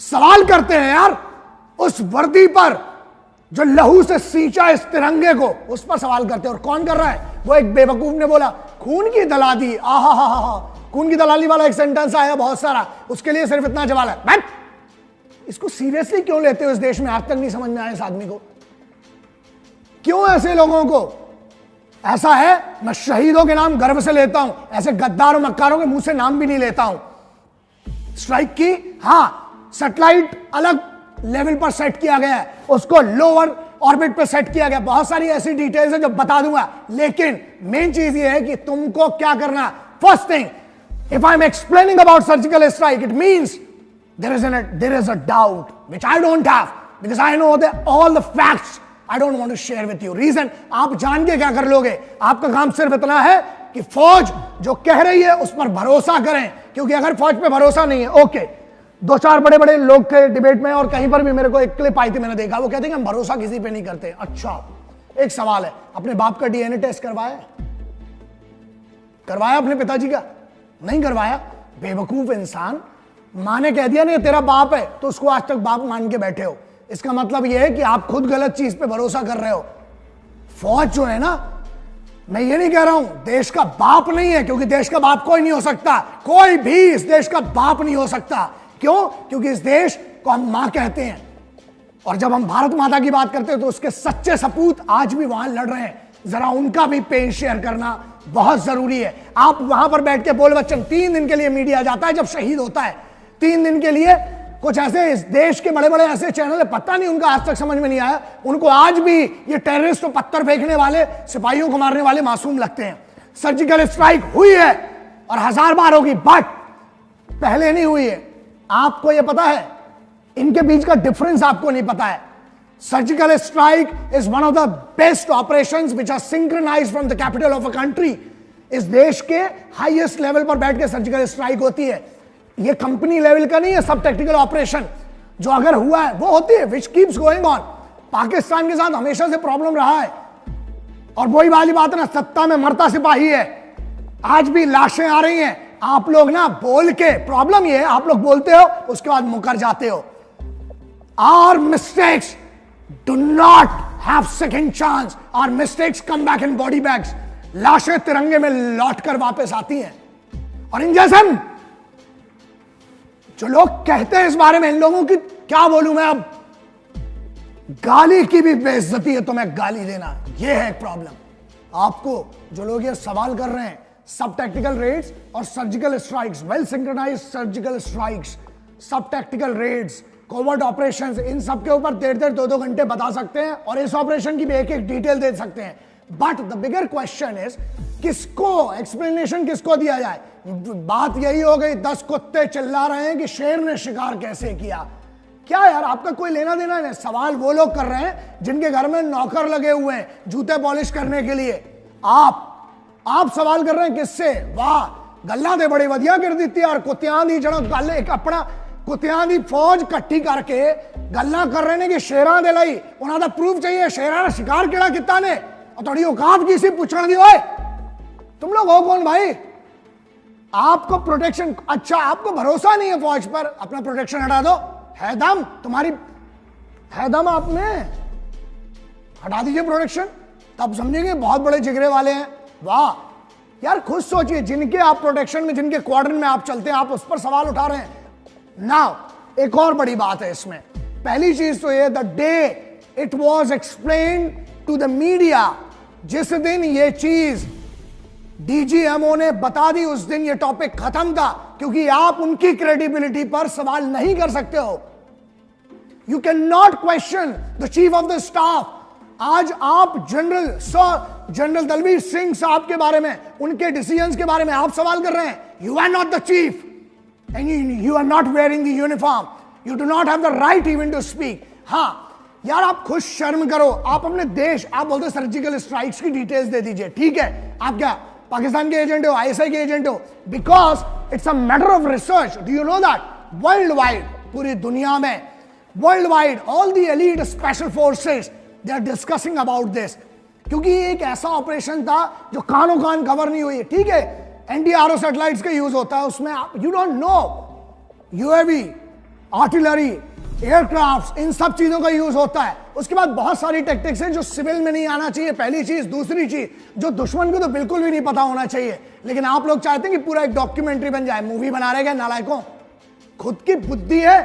सवाल करते हैं यार उस वर्दी पर जो लहू से सींचा इस तिरंगे को, उस पर सवाल करते हैं। और कौन कर रहा है? वो एक बेवकूफ ने बोला खून की दलाली, आहा हा हा, खून की दलाली वाला एक सेंटेंस आया बहुत सारा, उसके लिए सिर्फ इतना जवाब है। बैठ, इसको सीरियसली क्यों लेते हो इस देश में? आज तक नहीं समझ में आया इस आदमी को। क्यों ऐसे लोगों को? ऐसा है, मैं शहीदों के नाम गर्व से लेता हूं, ऐसे गद्दार और मक्कारों के मुंह से नाम भी नहीं लेता हूं। स्ट्राइक की, हां, सैटेलाइट अलग लेवल पर सेट किया गया है, उसको लोअर ऑर्बिट पे सेट किया गया। बहुत सारी ऐसी डिटेल्स है जो बता दूंगा, लेकिन मेन चीज ये है कि तुमको क्या करना। First thing, if I am explaining about surgical strike, it means there is a doubt which I don't have because I know all the facts. I don't want to share with you. Reason, आप जान के क्या कर लोगे? आपका काम सिर्फ इतना है कि फौज जो कह रही है उस पर भरोसा करें, क्योंकि अगर फौज पे भरोसा नहीं है, ओके, दो चार बड़े बड़े लोग थे डिबेट में और कहीं पर भी मेरे को एक क्लिप आई थी, मैंने देखा, वो कहते हैं कि हम भरोसा किसी पे नहीं करते। अच्छा, एक सवाल है, अपने बाप का डीएनए टेस्ट करवाया? करवाया अपने पिताजी का? नहीं करवाया। बेवकूफ इंसान, मां ने कह दिया नहीं तेरा बाप है तो उसको आज तक बाप मान के बैठे हो। इसका मतलब यह है कि आप खुद गलत चीज पे भरोसा कर रहे हो। फौज जो है ना, मैं ये नहीं कह रहा हूं देश का बाप नहीं है, क्योंकि देश का बाप कोई नहीं हो सकता, कोई भी इस देश का बाप नहीं हो सकता। क्यों? क्योंकि इस देश को हम मां कहते हैं, और जब हम भारत माता की बात करते हैं तो उसके सच्चे सपूत आज भी वहां लड़ रहे हैं। जरा उनका भी पेन शेयर करना बहुत जरूरी है। आप वहां पर बैठ के बोल बच्चन, 3 दिन के लिए मीडिया जाता है जब शहीद होता है, 3 दिन के लिए कुछ ऐसे इस देश के बड़े बड़े ऐसे चैनल है, पता नहीं उनका आज तक समझ में नहीं आया, उनको आज भी ये टेररिस्ट और पत्थर फेंकने वाले, सिपाहियों को मारने वाले मासूम लगते हैं। सर्जिकल स्ट्राइक हुई है और 1000 बार होगी, बट पहले नहीं हुई है। आपको ये पता है? इनके बीच का डिफरेंस आपको नहीं पता है। Surgical strike is one of the best operations which are synchronised from the capital of a country. इस देश के हाईएस्ट लेवल पर बैठ के सर्जिकल स्ट्राइक होती है। ये कंपनी लेवल का नहीं है, सब टेक्निकल ऑपरेशन जो अगर हुआ है वो होती है, which keeps going on. Pakistan के साथ हमेशा से प्रॉब्लम रहा है, और वही वाली बात है ना, सत्ता में मरता सिपाही है। आज भी लाशें आ रही हैं, आप लोग ना बोल के, प्रॉब्लम ये है आप लोग बोलते हो उसके बाद मुकर जाते हो। Our mistakes do not have second chance, our mistakes come back in body bags. लाशें तिरंगे में लौट कर वापस आती हैं। और इन जैसे जो लोग कहते हैं इस बारे में, इन लोगों की क्या बोलूं मैं अब, गाली की भी बेइज्जती है तो मैं गाली देना, यह है एक प्रॉब्लम। आपको जो लोग ये सवाल कर रहे हैं, सब टेक्टिकल रेड्स और surgical strikes, well synchronised surgical strikes, sub tactical raids, covert operations, इन सब के ऊपर 1.5 2 घंटे बता सकते हैं और इस ऑपरेशन की भी एक एक डिटेल दे सकते हैं। But the bigger question is, किसको एक्सप्लेनेशन किसको दिया जाए? बात यही हो गई, 10 कुत्ते चिल्ला रहे हैं कि शेर ने शिकार कैसे किया। क्या यार, आपका कोई लेना देना नहीं। सवाल वो लोग कर रहे हैं जिनके घर में नौकर लगे हुए हैं जूते पॉलिश करने के लिए। आप सवाल कर रहे हैं किससे? वाह, गल्ला दे बड़ी वधिया कर दी यार, कुत्तियां दी जड़ों गल एक अपना कुत्तियां दी फौज इकट्ठी करके गल्ला कर रहे हैं कि शेरां दे लई उन्हां दा प्रूफ चाहिए, शेरां दा शिकार केड़ा किता ने, और थोड़ी औकात की सी पूछण दी। ओए तुम लोग हो कौन भाई? आपको प्रोटेक्शन, अच्छा आपको भरोसा नहीं है फौज पर, अपना प्रोटेक्शन हटा दो। है दम तुम्हारी, है दम आप में, हटा दीजिए प्रोटेक्शन, तब समझेंगे बहुत बड़े जिगरे वाले हैं। वाह यार, खुद सोचिए, जिनके आप प्रोटेक्शन में, जिनके क्वाड्रन में आप चलते हैं, आप उस पर सवाल उठा रहे हैं। नाउ एक और बड़ी बात है इसमें। पहली चीज तो ये, the day it was explained to the media, जिस दिन ये चीज डीजीएमओ ने बता दी, उस दिन ये टॉपिक खत्म था, क्योंकि आप उनकी क्रेडिबिलिटी पर सवाल नहीं कर सकते हो। You can not question the chief of the staff. आज आप जनरल दलवीर सिंह साहब के बारे में, उनके डिसीजंस के बारे में आप सवाल कर रहे हैं। You are not the chief and you are not wearing the uniform, you do not have the right even to speak. हाँ यार, आप खुद शर्म करो। आप अपने देश, आप बोलते सर्जिकल स्ट्राइक्स की डिटेल्स दे दीजिए, ठीक है, आप क्या पाकिस्तान के एजेंट हो, आईएसआई के एजेंट हो? Because it's a matter of research. Do you know that world wide, पूरी दुनिया में world wide, all the elite special forces they are discussing about this, क्योंकि ये एक ऐसा ऑपरेशन था जो कानों कान कवर नहीं हुई है। ठीक है, एनडीआरओ सैटेलाइट्स का यूज होता है उसमें, you don't know UAV artillery, aircraft, इन सब चीजों का यूज होता है। उसके बाद बहुत सारी टेक्टिक्स हैं जो सिविल में नहीं आना चाहिए, पहली चीज। दूसरी चीज, जो दुश्मन को तो बिल्कुल भी नहीं पता होना चाहिए, लेकिन आप लोग चाहते हैं कि पूरा एक डॉक्यूमेंट्री बन जाए, मूवी बना रहे हैं नालायकों। खुद की बुद्धि है,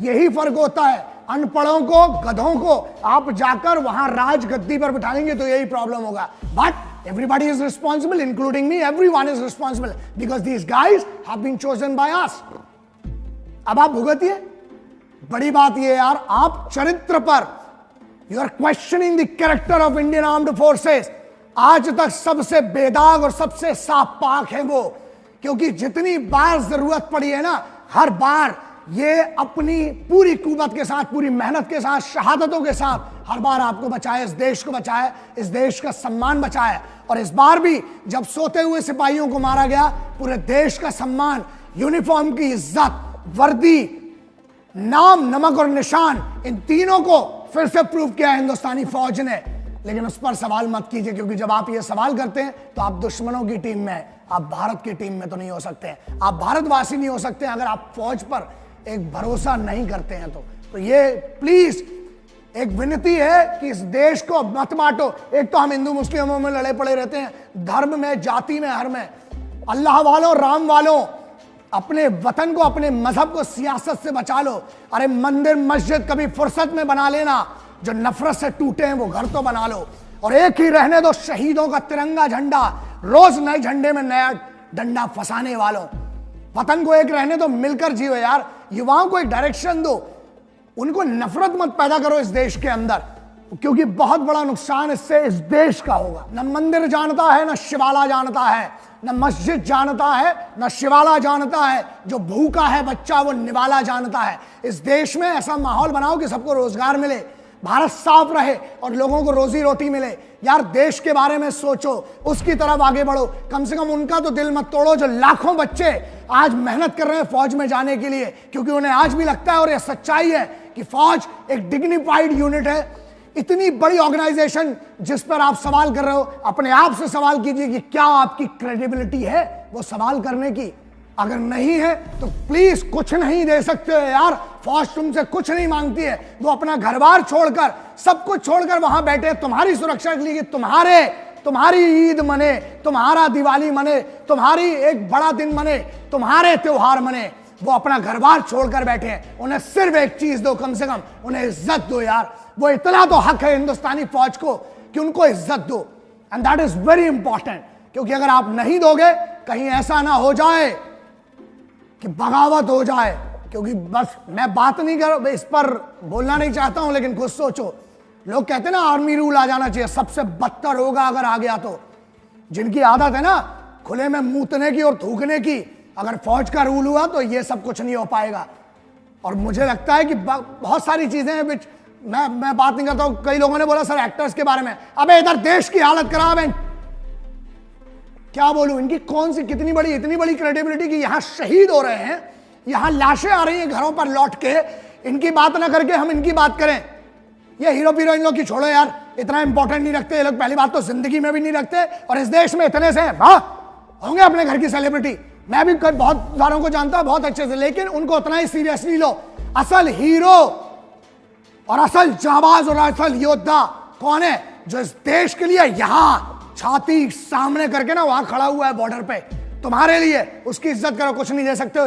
यही फर्क होता है। अनपढ़ों को, गधों को आप जाकर वहां राज गद्दी पर बिठाएंगे तो यही प्रॉब्लम होगा। But everybody is responsible, including me, everyone is responsible because these guys have been chosen by us. अब आप भुगतिए। बड़ी बात यह यार, आप चरित्र पर you are questioning the character of Indian armed forces. आज तक सबसे बेदाग और सबसे साफ पाक है वो, क्योंकि जितनी बार जरूरत पड़ी है ना, हर बार ये अपनी पूरी कुवत के साथ, पूरी मेहनत के साथ, शहादतों के साथ हर बार आपको बचाया, इस देश को बचाया, इस देश का सम्मान बचाया। और इस बार भी जब सोते हुए सिपाहियों को मारा गया, पूरे देश का सम्मान, यूनिफॉर्म की इज्जत, वर्दी, नाम, नमक और निशान, इन तीनों को फिर से प्रूव किया हिंदुस्तानी फौज ने। लेकिन उस पर सवाल मत कीजिए, क्योंकि जब आप ये सवाल करते हैं तो आप दुश्मनों की टीम में हैं, आप भारत की टीम में तो नहीं हो सकते। आप भारतवासी नहीं हो सकते अगर आप फौज पर एक भरोसा नहीं करते हैं। तो ये प्लीज एक विनती है कि इस देश को मत बांटो। एक तो हम हिंदू मुस्लिमों में लड़े पड़े रहते हैं, धर्म में, जाति में, हर में। अल्लाह वालों, राम वालों, अपने वतन को, अपने मजहब को सियासत से बचा लो। अरे मंदिर मस्जिद कभी फुर्सत में बना लेना, जो नफरत से टूटे हैं वो घर तो बना लो। और एक ही रहने दो शहीदों का तिरंगा झंडा, रोज नए झंडे में नया डंडा फंसाने वालों। वतन को एक रहने दो, मिलकर जियो यार। युवाओं को एक डायरेक्शन दो, उनको नफरत मत पैदा करो इस देश के अंदर, क्योंकि बहुत बड़ा नुकसान इससे इस देश का होगा। न मंदिर जानता है, न शिवाला जानता है, न मस्जिद जानता है, न शिवाला जानता है। जो भूखा है बच्चा वो निवाला जानता है। इस देश में ऐसा माहौल बनाओ कि सबको रोजगार मिले, भारत साफ रहे और लोगों को रोजी रोटी मिले। यार देश के बारे में सोचो, उसकी तरफ आगे बढ़ो। कम से कम उनका तो दिल मत तोड़ो, जो लाखों बच्चे आज मेहनत कर रहे हैं फौज में जाने के लिए, क्योंकि उन्हें आज भी लगता है, और यह सच्चाई है, कि फौज एक डिग्निफाइड यूनिट है। इतनी बड़ी ऑर्गेनाइजेशन जिस पर आप सवाल कर रहे हो, अपने आप से सवाल कीजिए कि क्या आपकी क्रेडिबिलिटी है वो सवाल करने की। अगर नहीं है तो प्लीज कुछ नहीं दे सकते हो यार। फौज तुमसे कुछ नहीं मांगती है, वो अपना घर बार छोड़कर, सब कुछ छोड़कर वहां बैठे तुम्हारी सुरक्षा के लिए, तुम्हारी ईद मने, तुम्हारा दिवाली मने, तुम्हारी एक बड़ा दिन मने, तुम्हारे त्योहार मने। वो अपना घर बार छोड़कर बैठे हैं। उन्हें सिर्फ एक चीज दो, कम से कम उन्हें इज्जत दो यार। वो इतना तो हक है हिंदुस्तानी फौज को कि उनको इज्जत दो, and that is very important. क्योंकि अगर आप नहीं दोगे, कहीं ऐसा ना हो जाए कि बगावत हो जाए। क्योंकि बस मैं बात नहीं कर, इस पर बोलना नहीं चाहता हूं, लेकिन खुद सोचो। लोग कहते हैं ना आर्मी रूल आ जाना चाहिए, सबसे बदतर होगा अगर आ गया तो। जिनकी आदत है ना खुले में मूतने की और थूकने की, अगर फौज का रूल हुआ तो ये सब कुछ नहीं हो पाएगा। और मुझे लगता है कि बहुत सारी चीजें हैं विच मैं बात नहीं करता हूं। कई लोगों ने बोला सर एक्टर्स के बारे में, अबे इधर देश की हालत खराब है, क्या बोलूं। इनकी कौन सी इतनी बड़ी क्रेडिबिलिटी कि यहां शहीद हो रहे हैं, यहां लाशें आ रही हैं घरों पर लौट के, इनकी बात ना करके हम इनकी बात करें। ये हीरो हीरोइन लोग की छोड़ो यार, इतना इंपॉर्टेंट नहीं रखते ये लोग। पहली बात तो जिंदगी में भी नहीं रखते, और इस देश में इतने से होंगे अपने घर की सेलिब्रिटी। मैं भी बहुत सारों को जानता हूं बहुत अच्छे से, लेकिन उनको उतना ही सीरियसली लो। असल हीरो और असल जाबाज और असल योद्धा कौन है? जो इस देश के लिए यहां छाती सामने करके ना वहां खड़ा हुआ है बॉर्डर पे तुम्हारे लिए। उसकी इज्जत करो, कुछ नहीं दे सकते हो।